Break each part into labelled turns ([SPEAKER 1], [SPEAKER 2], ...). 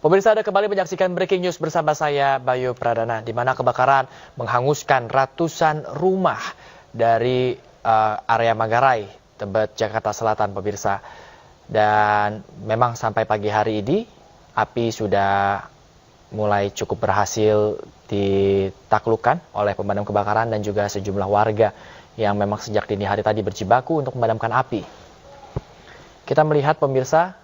[SPEAKER 1] Pemirsa, Anda kembali menyaksikan Breaking News bersama saya, Bayu Pradana, di mana kebakaran menghanguskan ratusan rumah dari area Manggarai, Tebet, Jakarta Selatan, pemirsa. Dan memang sampai pagi hari ini, api sudah mulai cukup berhasil ditaklukkan oleh pemadam kebakaran dan juga sejumlah warga yang memang sejak dini hari tadi berjibaku untuk memadamkan api. Kita melihat, pemirsa,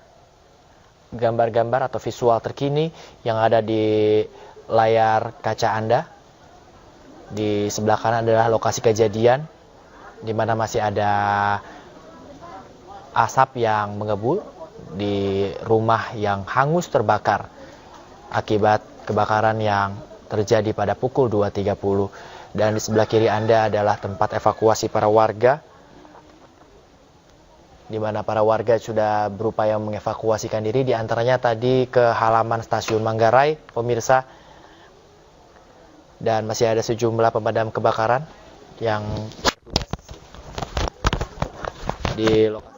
[SPEAKER 1] gambar-gambar atau visual terkini yang ada di layar kaca Anda. Di sebelah kanan adalah lokasi kejadian, di mana masih ada asap yang mengebul di rumah yang hangus terbakar akibat kebakaran yang terjadi pada pukul 2.30. Dan di sebelah kiri Anda adalah tempat evakuasi para warga, di mana para warga sudah berupaya mengevakuasikan diri, di antaranya tadi ke halaman stasiun Manggarai, pemirsa. Dan masih ada sejumlah pemadam kebakaran yang bertugas di lokasi.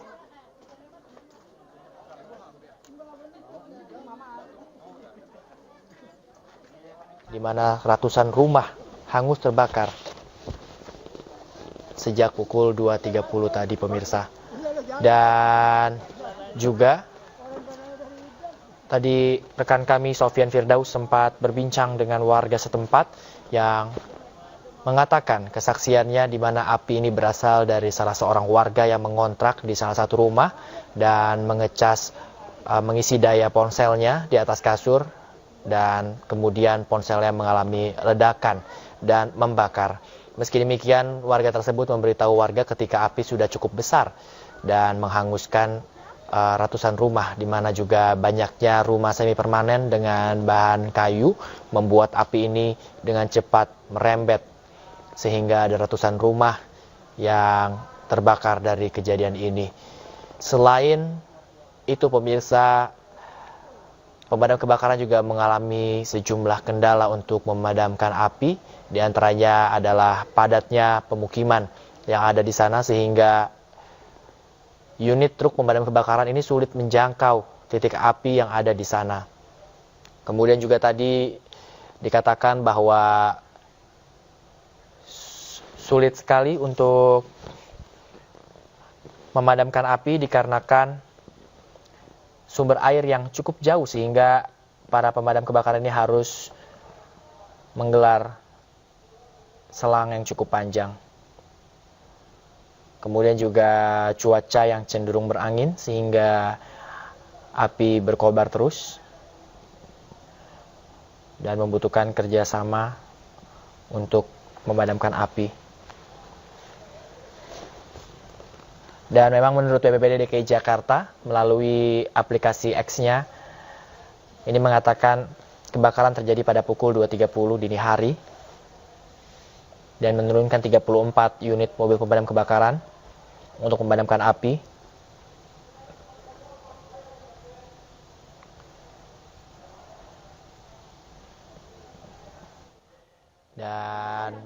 [SPEAKER 1] Di mana ratusan rumah hangus terbakar sejak pukul 2.30 tadi, pemirsa. Dan juga tadi rekan kami Sofyan Firdaus sempat berbincang dengan warga setempat yang mengatakan kesaksiannya di mana api ini berasal dari salah seorang warga yang mengontrak di salah satu rumah dan mengisi daya ponselnya di atas kasur, dan kemudian ponselnya mengalami ledakan dan membakar. Meski demikian, warga tersebut memberitahu warga ketika api sudah cukup besar dan menghanguskan ratusan rumah, di mana juga banyaknya rumah semi permanen dengan bahan kayu membuat api ini dengan cepat merembet sehingga ada ratusan rumah yang terbakar dari kejadian ini. Selain itu, pemirsa, pemadam kebakaran juga mengalami sejumlah kendala untuk memadamkan api, di antaranya adalah padatnya pemukiman yang ada di sana sehingga unit truk pemadam kebakaran ini sulit menjangkau titik api yang ada di sana. Kemudian juga tadi dikatakan bahwa sulit sekali untuk memadamkan api dikarenakan sumber air yang cukup jauh, sehingga para pemadam kebakaran ini harus menggelar selang yang cukup panjang. Kemudian juga cuaca yang cenderung berangin sehingga api berkobar terus dan membutuhkan kerjasama untuk memadamkan api. Dan memang menurut BPBD DKI Jakarta melalui aplikasi X-nya ini mengatakan kebakaran terjadi pada pukul 2.30 dini hari dan menurunkan 34 unit mobil pemadam kebakaran untuk memadamkan api. Dan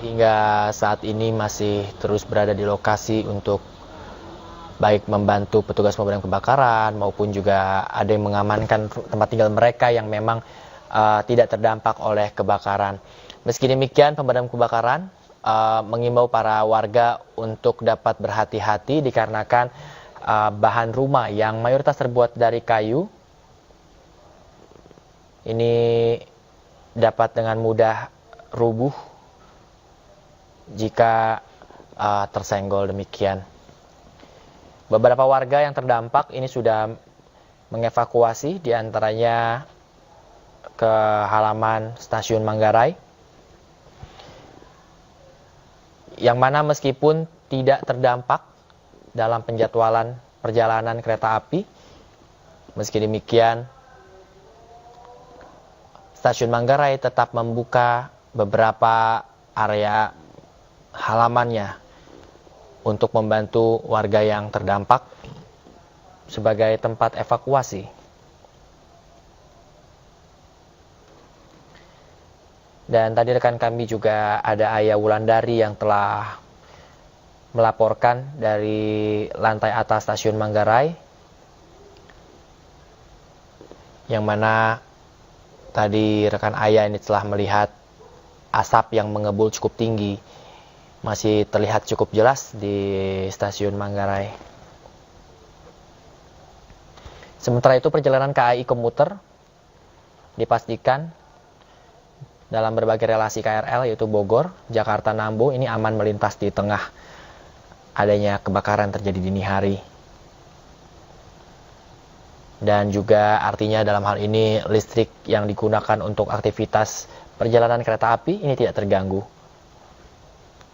[SPEAKER 1] hingga saat ini masih terus berada di lokasi untuk baik membantu petugas pemadam kebakaran maupun juga ada yang mengamankan tempat tinggal mereka yang memang tidak terdampak oleh kebakaran. Meski demikian, pemadam kebakaran mengimbau para warga untuk dapat berhati-hati dikarenakan bahan rumah yang mayoritas terbuat dari kayu ini dapat dengan mudah rubuh jika tersenggol demikian. Beberapa warga yang terdampak ini sudah mengevakuasi, diantaranya ke halaman stasiun Manggarai, yang mana meskipun tidak terdampak dalam penjadwalan perjalanan kereta api, meski demikian stasiun Manggarai tetap membuka beberapa area halamannya untuk membantu warga yang terdampak sebagai tempat evakuasi. Dan tadi rekan kami juga ada Ayah Wulandari yang telah melaporkan dari lantai atas stasiun Manggarai yang mana tadi rekan Ayah ini telah melihat asap yang mengebul cukup tinggi, masih terlihat cukup jelas di stasiun Manggarai. Sementara itu perjalanan KAI komuter dipastikan dalam berbagai relasi KRL yaitu Bogor, Jakarta, Nambo ini aman melintas di tengah adanya kebakaran terjadi dini hari. Dan juga artinya dalam hal ini listrik yang digunakan untuk aktivitas perjalanan kereta api ini tidak terganggu.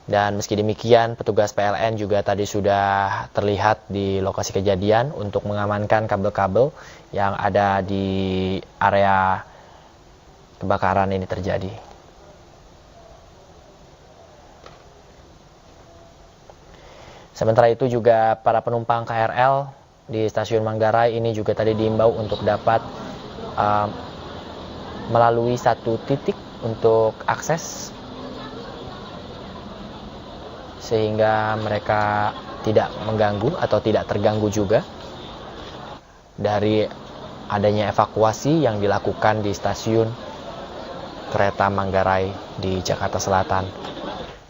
[SPEAKER 1] Dan meski demikian petugas PLN juga tadi sudah terlihat di lokasi kejadian untuk mengamankan kabel-kabel yang ada di area kebakaran ini terjadi. Sementara itu juga para penumpang KRL di stasiun Manggarai ini juga tadi diimbau untuk dapat melalui satu titik untuk akses sehingga mereka tidak mengganggu atau tidak terganggu juga dari adanya evakuasi yang dilakukan di stasiun kereta Manggarai di Jakarta Selatan.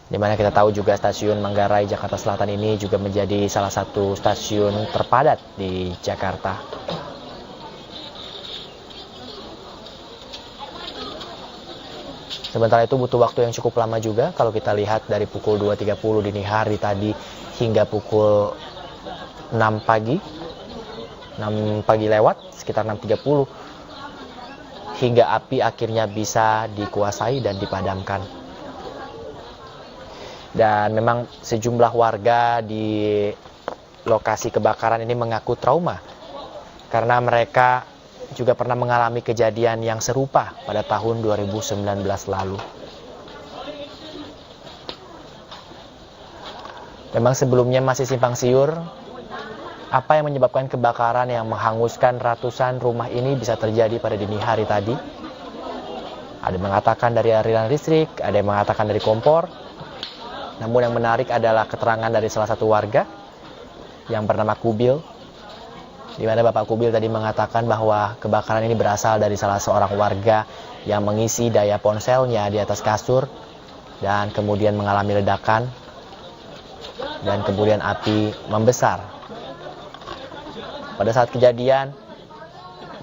[SPEAKER 1] Di mana kita tahu juga stasiun Manggarai Jakarta Selatan ini juga menjadi salah satu stasiun terpadat di Jakarta. Sementara itu butuh waktu yang cukup lama juga kalau kita lihat dari pukul 2.30 dini hari tadi hingga pukul 6 pagi lewat sekitar 6.30 hingga api akhirnya bisa dikuasai dan dipadamkan. Dan memang sejumlah warga di lokasi kebakaran ini mengaku trauma karena mereka juga pernah mengalami kejadian yang serupa pada tahun 2019 lalu. Memang sebelumnya masih simpang siur apa yang menyebabkan kebakaran yang menghanguskan ratusan rumah ini bisa terjadi pada dini hari tadi. Ada yang mengatakan dari aliran listrik, ada yang mengatakan dari kompor. Namun yang menarik adalah keterangan dari salah satu warga yang bernama Kubil, di mana Bapak Kubil tadi mengatakan bahwa kebakaran ini berasal dari salah seorang warga yang mengisi daya ponselnya di atas kasur dan kemudian mengalami ledakan dan kemudian api membesar. Pada saat kejadian,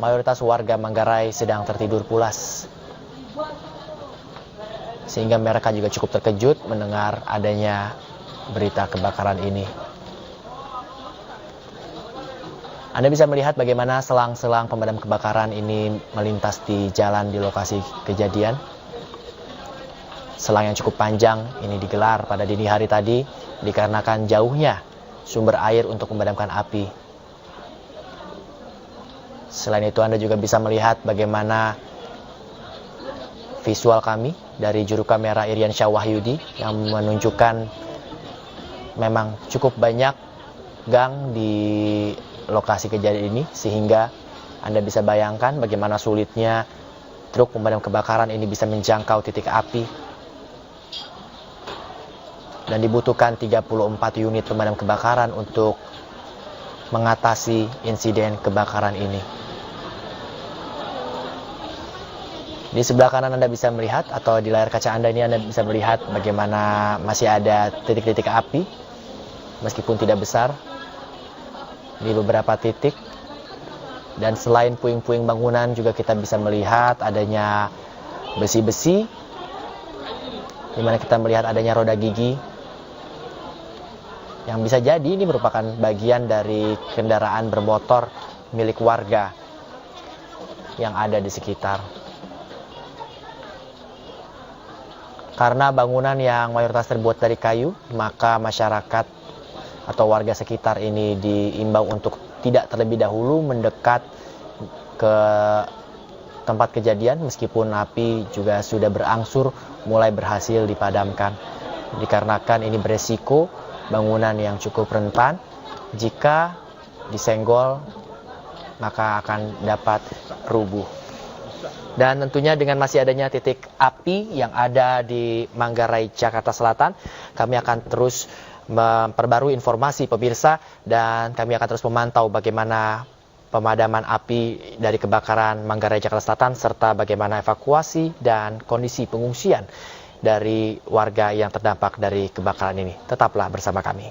[SPEAKER 1] mayoritas warga Manggarai sedang tertidur pulas. Sehingga mereka juga cukup terkejut mendengar adanya berita kebakaran ini. Anda bisa melihat bagaimana selang-selang pemadam kebakaran ini melintas di jalan di lokasi kejadian. Selang yang cukup panjang ini digelar pada dini hari tadi dikarenakan jauhnya sumber air untuk memadamkan api. Selain itu Anda juga bisa melihat bagaimana visual kami dari juru kamera Iriansyah Wahyudi yang menunjukkan memang cukup banyak gang di lokasi kejadian ini sehingga Anda bisa bayangkan bagaimana sulitnya truk pemadam kebakaran ini bisa menjangkau titik api dan dibutuhkan 34 unit pemadam kebakaran untuk mengatasi insiden kebakaran ini. Di sebelah kanan Anda bisa melihat atau di layar kaca Anda ini Anda bisa melihat bagaimana masih ada titik-titik api meskipun tidak besar di beberapa titik. Dan selain puing-puing bangunan juga kita bisa melihat adanya besi-besi di mana kita melihat adanya roda gigi yang bisa jadi ini merupakan bagian dari kendaraan bermotor milik warga yang ada di sekitar. Karena bangunan yang mayoritas terbuat dari kayu, maka masyarakat atau warga sekitar ini diimbau untuk tidak terlebih dahulu mendekat ke tempat kejadian meskipun api juga sudah berangsur mulai berhasil dipadamkan. Dikarenakan ini beresiko bangunan yang cukup rentan, jika disenggol maka akan dapat rubuh. Dan tentunya dengan masih adanya titik api yang ada di Manggarai, Jakarta Selatan, kami akan terus memperbarui informasi pemirsa dan kami akan terus memantau bagaimana pemadaman api dari kebakaran Manggarai Jakarta Selatan serta bagaimana evakuasi dan kondisi pengungsian dari warga yang terdampak dari kebakaran ini. Tetaplah bersama kami.